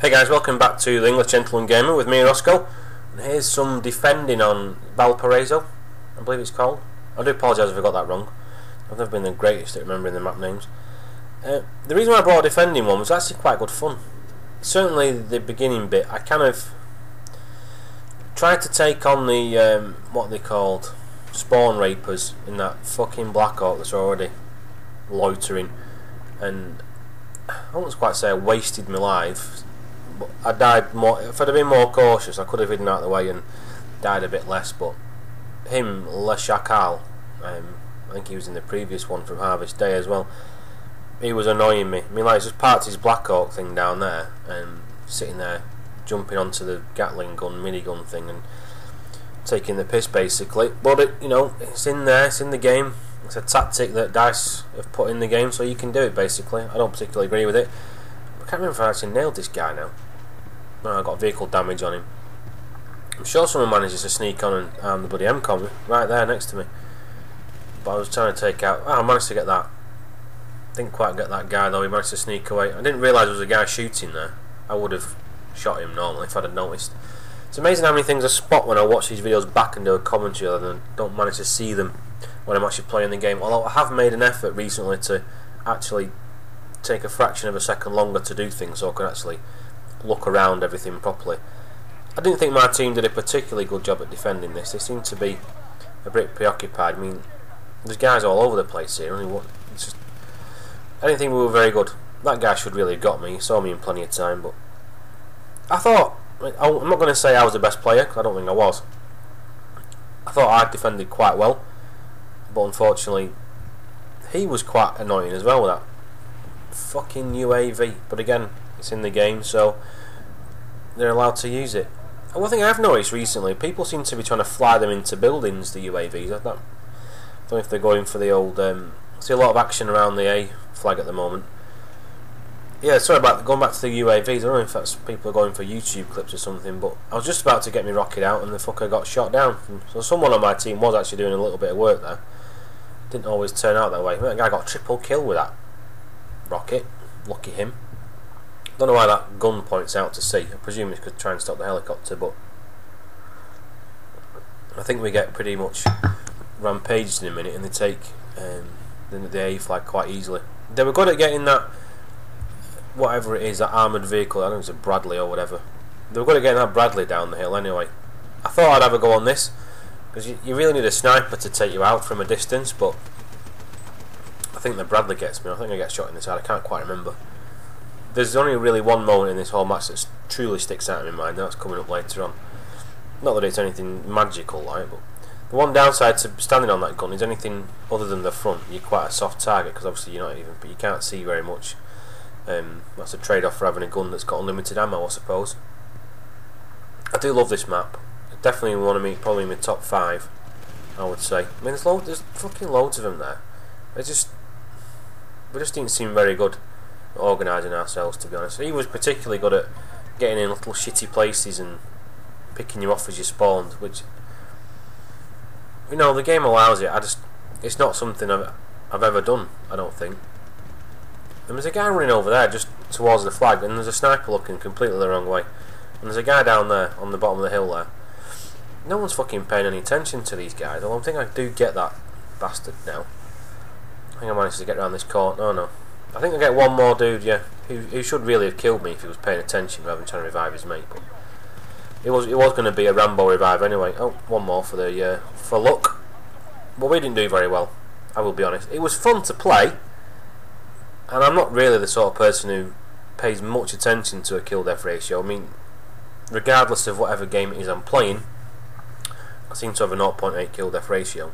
Hey guys, welcome back to the English Gentleman Gamer with me, Roscoe. And here's some defending on Valparaiso, I believe it's called. I do apologise if I got that wrong. I've never been the greatest at remembering the map names. The reason why I brought a defending one was actually quite good fun. Certainly the beginning bit, I kind of tried to take on the, what they called, spawn rapers in that fucking Blackhawk that's already loitering. And I won't quite say I wasted my life. I died more. If I'd have been more cautious, I could have hidden out of the way and died a bit less. But him, Le Chacal, I think he was in the previous one from Harvest Day as well. He was annoying me. I mean, like, he's just parked his Blackhawk thing down there and sitting there, jumping onto the Gatling gun, minigun thing, and taking the piss basically. But it's in there. It's in the game. It's a tactic that DICE have put in the game, so you can do it basically. I don't particularly agree with it. I can't remember if I actually nailed this guy now. No, I got vehicle damage on him. I'm sure someone manages to sneak on and arm the bloody M-com right there next to me. But I was trying to take out... Oh, I managed to get that. Didn't quite get that guy though, he managed to sneak away. I didn't realise there was a guy shooting there. I would have shot him normally if I'd have noticed. It's amazing how many things I spot when I watch these videos back and do a commentary and don't manage to see them when I'm actually playing the game. Although I have made an effort recently to actually take a fraction of a second longer to do things so I can actually look around everything properly. I didn't think my team did a particularly good job at defending this. They seem to be a bit preoccupied. I mean, there's guys all over the place here. I didn't think we were very good. That guy should really have got me. He saw me in plenty of time, but I thought... I'm not going to say I was the best player, because I don't think I was. I thought I defended quite well, but unfortunately he was quite annoying as well with that fucking UAV. But again, it's in the game, so they're allowed to use it. And one thing I've noticed recently, people seem to be trying to fly them into buildings, the UAVs. I don't know if they're going for the old... I see a lot of action around the A flag at the moment. Yeah, sorry about going back to the UAVs. I don't know if that's people are going for YouTube clips or something, but I was just about to get me rocket out and the fucker got shot down. So someone on my team was actually doing a little bit of work there. Didn't always turn out that way. That guy got triple kill with that rocket. Lucky him. Don't know why that gun points out to sea. I presume it's to try and stop the helicopter, but I think we get pretty much rampaged in a minute and they take the A flag quite easily. They were good at getting that, whatever it is, that armoured vehicle. I don't know if it's a Bradley or whatever. They were good at getting that Bradley down the hill anyway. I thought I'd have a go on this, because you really need a sniper to take you out from a distance, but I think the Bradley gets me. I think I get shot in the side. I can't quite remember. There's only really one moment in this whole match that truly sticks out in my mind, and that's coming up later on. Not that it's anything magical like, but the one downside to standing on that gun is anything other than the front, you're quite a soft target, because obviously you're not even, but you can't see very much. That's a trade-off for having a gun that's got unlimited ammo, I suppose. I do love this map. Definitely one of me, probably in my top 5, I would say. I mean, there's fucking loads of them there. We just didn't seem very good at organising ourselves, to be honest. He was particularly good at getting in little shitty places and picking you off as you spawned, which, the game allows it. It's not something I've ever done, I don't think. And there's a guy running over there just towards the flag, and there's a sniper looking completely the wrong way. And there's a guy down there on the bottom of the hill there. No one's fucking paying any attention to these guys. Although I think I do get that bastard now. I think I managed to get around this corner. Oh no. I think I get one more dude, yeah, who should really have killed me if he was paying attention rather than trying to revive his mate. But it was going to be a Rambo revive anyway. Oh, one more for the for luck. But we didn't do very well, I will be honest. It was fun to play, and I'm not really the sort of person who pays much attention to a kill-death ratio. I mean, regardless of whatever game it is I'm playing, I seem to have a 0.8 kill-death ratio.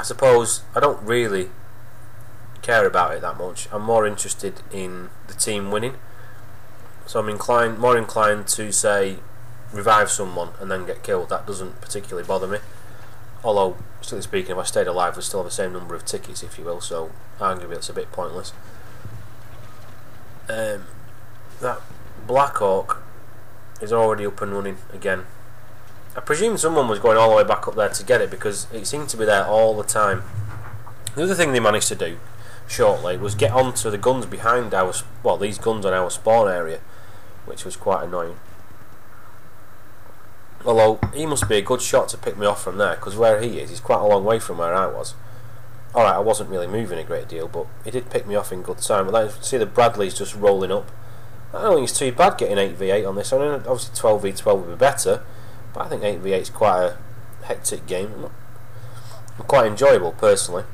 I suppose I don't really care about it that much. I'm more interested in the team winning, so I'm more inclined to say revive someone and then get killed. That doesn't particularly bother me, although strictly speaking, if I stayed alive I'd still have the same number of tickets, if you will, so arguably it's a bit pointless. That Blackhawk is already up and running again. I presume someone was going all the way back up there to get it, because it seemed to be there all the time. The other thing they managed to do shortly was get onto the guns behind these guns on our spawn area, which was quite annoying. Although he must be a good shot to pick me off from there, because where he is, he's quite a long way from where I was. Alright, I wasn't really moving a great deal, but he did pick me off in good time. But then, see the Bradley's just rolling up. I don't think it's too bad getting 8v8 on this. I mean, obviously 12v12 would be better, but I think 8v8 is quite a hectic game. Quite enjoyable, personally.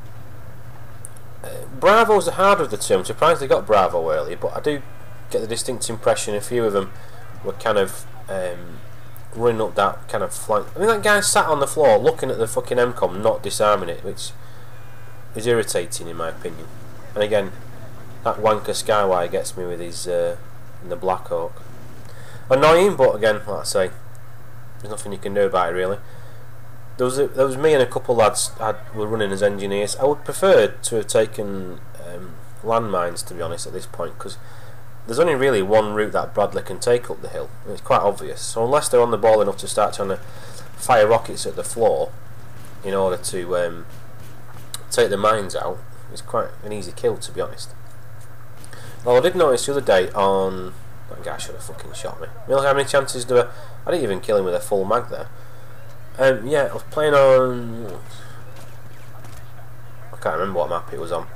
Bravo's the harder of the two. I'm surprised they got Bravo earlier, but I do get the distinct impression a few of them were kind of running up that kind of flank. I mean, that guy sat on the floor looking at the fucking MCOM, not disarming it, which is irritating in my opinion. And again, that wanker Skywire gets me with his in the Blackhawk. Annoying, but again, like I say, there's nothing you can do about it really. There was me and a couple lads were running as engineers. I would prefer to have taken landmines, to be honest, at this point, because there's only really one route that Bradley can take up the hill, and it's quite obvious. So unless they're on the ball enough to start trying to fire rockets at the floor in order to take the mines out, it's quite an easy kill, to be honest. Well, I did notice the other day on... That guy should have fucking shot me. You know how many chances do I didn't even kill him with a full mag there. Yeah, I was playing on... I can't remember what map it was on.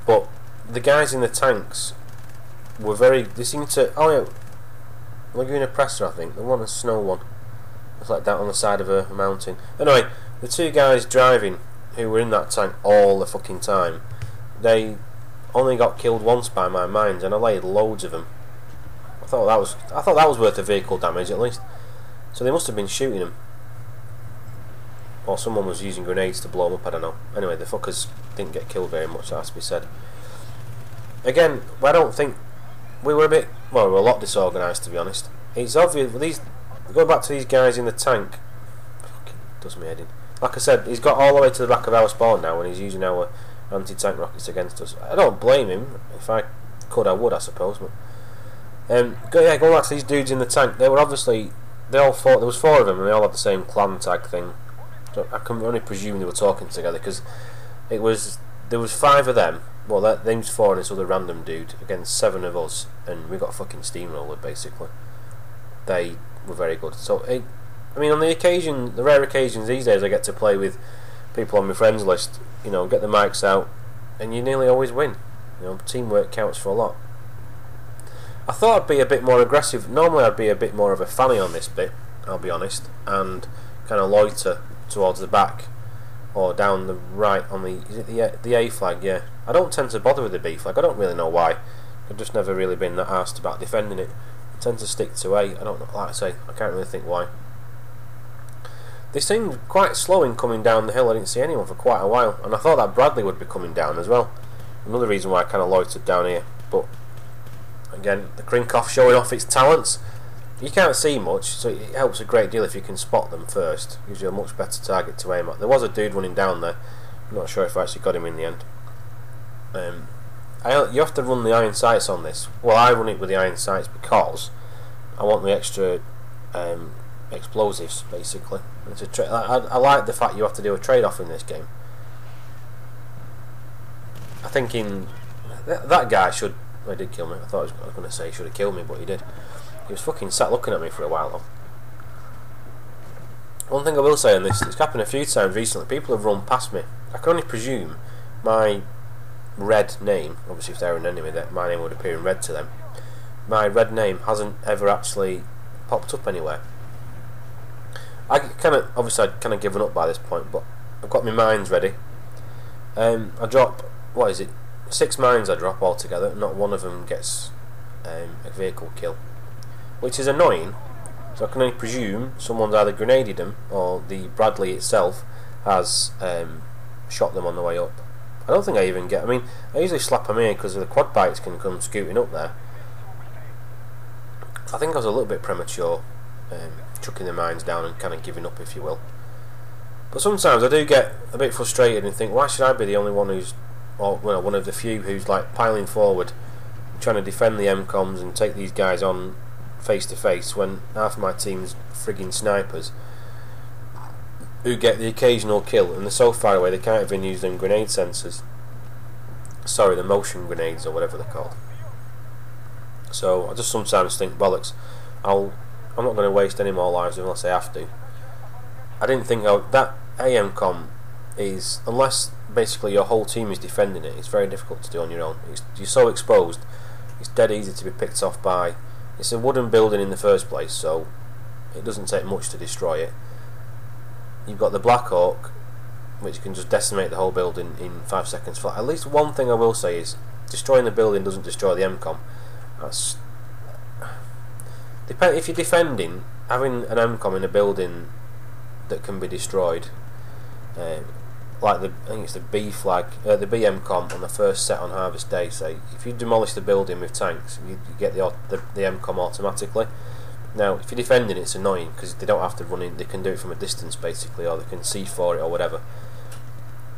But the guys in the tanks were very... They seemed to... Oh yeah, Laguna Pressor, I think. The one, a snow one. It's like down on the side of a mountain. Anyway, the two guys driving who were in that tank all the fucking time, they only got killed once by my mines, and I laid loads of them. I thought that was worth the vehicle damage at least. So they must have been shooting them, or someone was using grenades to blow them up. I don't know. Anyway, the fuckers didn't get killed very much. That has to be said. Again, I don't think we were we were a lot disorganised, to be honest. It's obvious. Going back to these guys in the tank, fucking does me head in. Like I said, he's got all the way to the back of our spawn now, and he's using our anti-tank rockets against us. I don't blame him. If I could, I would, I suppose. But going back to these dudes in the tank, they were obviously, they all fought. There was 4 of them, and they all had the same clan tag thing. So I can only presume they were talking together, because there was 5 of them. Well, them 4 and this other random dude against 7 of us, and we got fucking steamrolled basically. They were very good. So I mean, on the rare occasions these days I get to play with people on my friends list, you know, get the mics out, and you nearly always win. You know, teamwork counts for a lot. I thought I'd be a bit more aggressive. Normally I'd be a bit more of a fanny on this bit, I'll be honest, and kind of loiter towards the back or down the right on the, is it the A flag? Yeah. I don't tend to bother with the B flag. I don't really know why. I've just never really been that arsed about defending it. I tend to stick to A. I don't know, like I say, I can't really think why. They seemed quite slow in coming down the hill. I didn't see anyone for quite a while, and I thought that Bradley would be coming down as well. Another reason why I kind of loitered down here. But again, the Krinkov showing off its talents. You can't see much, so it helps a great deal if you can spot them first. Gives you a much better target to aim at. There was a dude running down there. I'm not sure if I actually got him in the end. You have to run the iron sights on this. Well, I run it with the iron sights because I want the extra explosives, basically. I like the fact you have to do a trade-off in this game. I think that guy should... Well, he did kill me. I thought I was going to say he should have killed me, but he did. He was fucking sat looking at me for a while though. One thing I will say on this, it's happened a few times recently. People have run past me. I can only presume my red name, obviously if they're an enemy, that my name would appear in red to them. My red name hasn't ever actually popped up anywhere. I'd kind of given up by this point, but I've got my mines ready. I drop, what is it, 6 mines I drop altogether. Not one of them gets a vehicle kill, which is annoying. So I can only presume someone's either grenaded them or the Bradley itself has shot them on the way up. I don't think I even get... I mean, I usually slap them here because the quad bikes can come scooting up there. I think I was a little bit premature chucking the mines down and kind of giving up, if you will. But sometimes I do get a bit frustrated and think, why should I be the only one who's, or well, one of the few who's like piling forward, trying to defend the MCOMs and take these guys on face to face, when half of my team's frigging snipers who get the occasional kill, and they're so far away they can't even use them grenade sensors. Sorry, the motion grenades or whatever they're called. So I just sometimes think, bollocks, I'm not going to waste any more lives unless I have to. I didn't think that AM com is, unless basically your whole team is defending it, it's very difficult to do on your own. You're so exposed, it's dead easy to be picked off by. It's a wooden building in the first place, so it doesn't take much to destroy it. You've got the Blackhawk, which can just decimate the whole building in 5 seconds flat. At least one thing I will say is, destroying the building doesn't destroy the MCOM. That's if you're defending, having an MCOM in a building that can be destroyed, like I think it's the B flag, the BMCOM on the first set on Harvest Day. Say if you demolish the building with tanks, you get the MCOM automatically. Now, if you're defending, it's annoying because they don't have to run in; they can do it from a distance basically, or they can see for it or whatever.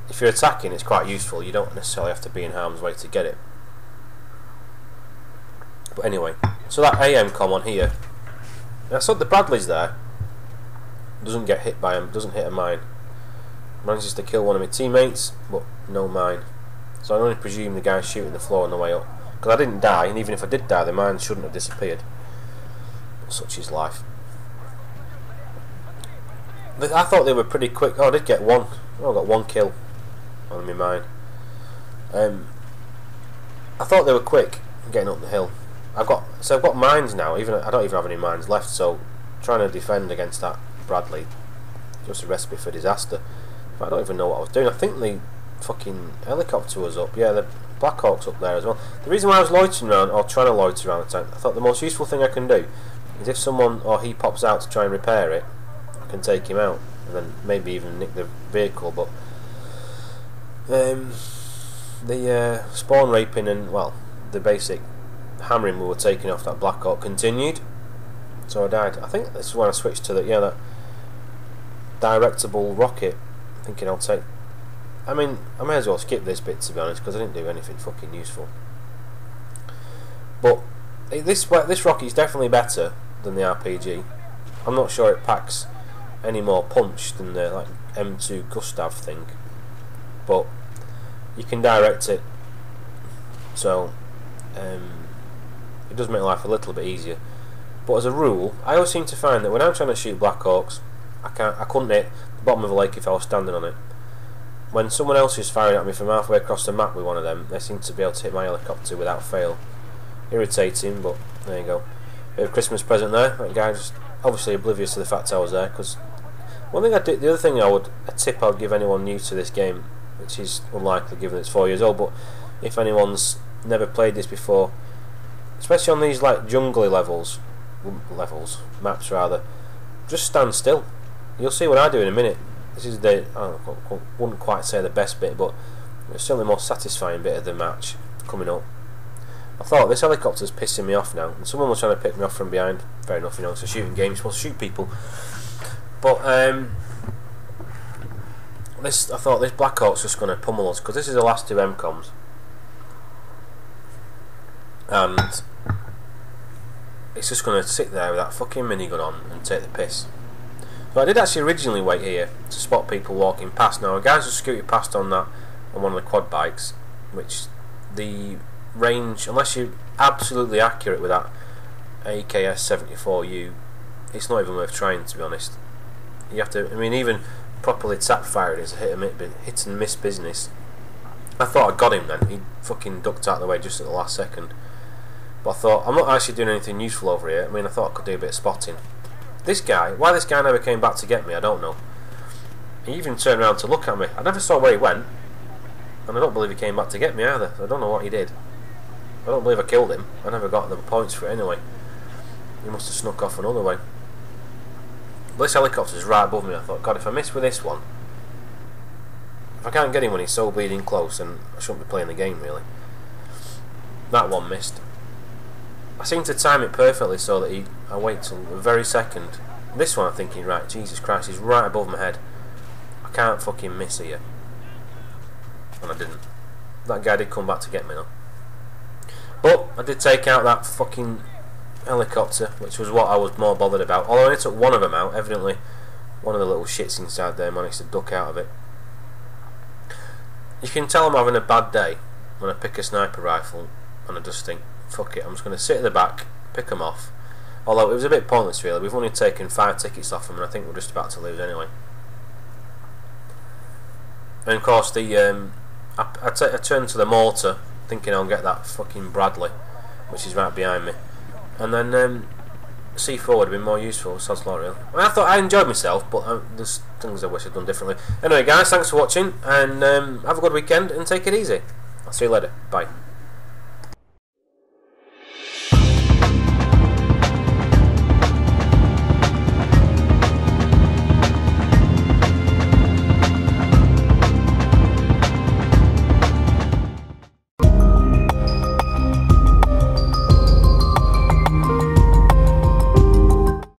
If you're attacking, it's quite useful. You don't necessarily have to be in harm's way to get it. But anyway, so that AMCOM on here, I saw the Bradley's there. Doesn't get hit by him. Doesn't hit a mine. Manages to kill one of my teammates, but no mine. So I only presume the guy's shooting the floor on the way up. Because I didn't die, and even if I did die, the mine shouldn't have disappeared. But such is life. I thought they were pretty quick. Oh, I did get one. Oh, I got one kill on my mine. I thought they were quick getting up the hill. I've got mines now. I don't even have any mines left. So trying to defend against that Bradley, just a recipe for disaster. I don't even know what I was doing. I think the fucking helicopter was up. Yeah, the Blackhawk's up there as well. The reason why I was loitering around, or trying to loiter around the tank, I thought the most useful thing I can do is if someone or he pops out to try and repair it, I can take him out and then maybe even nick the vehicle. But the spawn raping and, well, the basic hammering we were taking off that Blackhawk continued, so I died. I think this is when I switched to that directable rocket, thinking I'll take. I mean, I may as well skip this bit to be honest, because I didn't do anything fucking useful. But this rocket is definitely better than the RPG. I'm not sure it packs any more punch than the like M2 Gustav thing, but you can direct it, so it does make life a little bit easier. But as a rule, I always seem to find that when I'm trying to shoot Blackhawks, I couldn't hit the bottom of a lake if I was standing on it. When someone else is firing at me from halfway across the map with one of them, they seem to be able to hit my helicopter without fail. Irritating, but there you go. Bit of Christmas present there. That guy just obviously oblivious to the fact I was there. Because one thing I did, the other thing a tip I would give anyone new to this game, which is unlikely given it's 4 years old, but if anyone's never played this before, especially on these like jungly maps rather, just stand still. You'll see what I do in a minute. This is I wouldn't quite say the best bit, but it's certainly the most satisfying bit of the match coming up. I thought this helicopter's pissing me off now, and someone was trying to pick me off from behind. Fair enough, you know, it's a shooting game, you're supposed to shoot people. But I thought this Blackhawk's just going to pummel us, because this is the last two MCOMs, and it's just going to sit there with that fucking minigun on and take the piss. But I did actually originally wait here to spot people walking past. Now, a guy's just scooted past on one of the quad bikes, which the range, unless you're absolutely accurate with that AKS-74U, it's not even worth trying, to be honest. You have to, I mean, even properly tap firing is a hit and miss business. I thought I got him then. He fucking ducked out of the way just at the last second. But I thought, I'm not actually doing anything useful over here. I mean, I thought I could do a bit of spotting. This guy, why this guy never came back to get me, I don't know. He even turned around to look at me. I never saw where he went, and I don't believe he came back to get me either. I don't know what he did. I don't believe I killed him. I never got the points for it anyway. He must have snuck off another way. But this helicopter's right above me. I thought, God, if I miss with this one, if I can't get him when he's so bleeding close, then I shouldn't be playing the game really. That one missed. I seem to time it perfectly so that I wait till the very second. This one I'm thinking, right, Jesus Christ, he's right above my head. I can't fucking miss here. And I didn't. That guy did come back to get me though. But I did take out that fucking helicopter, which was what I was more bothered about. Although I only took one of them out, evidently one of the little shits inside there managed to duck out of it. You can tell I'm having a bad day when I pick a sniper rifle and I just think, fuck it, I'm just going to sit at the back, pick them off. Although it was a bit pointless really, we've only taken 5 tickets off them and I think we're just about to lose anyway. And of course I turned to the mortar thinking I'll get that fucking Bradley, which is right behind me, and then C4 would have been more useful. So it's not really. I thought I enjoyed myself, but there's things I wish I'd done differently. Anyway guys, thanks for watching, and have a good weekend and take it easy. I'll see you later. Bye.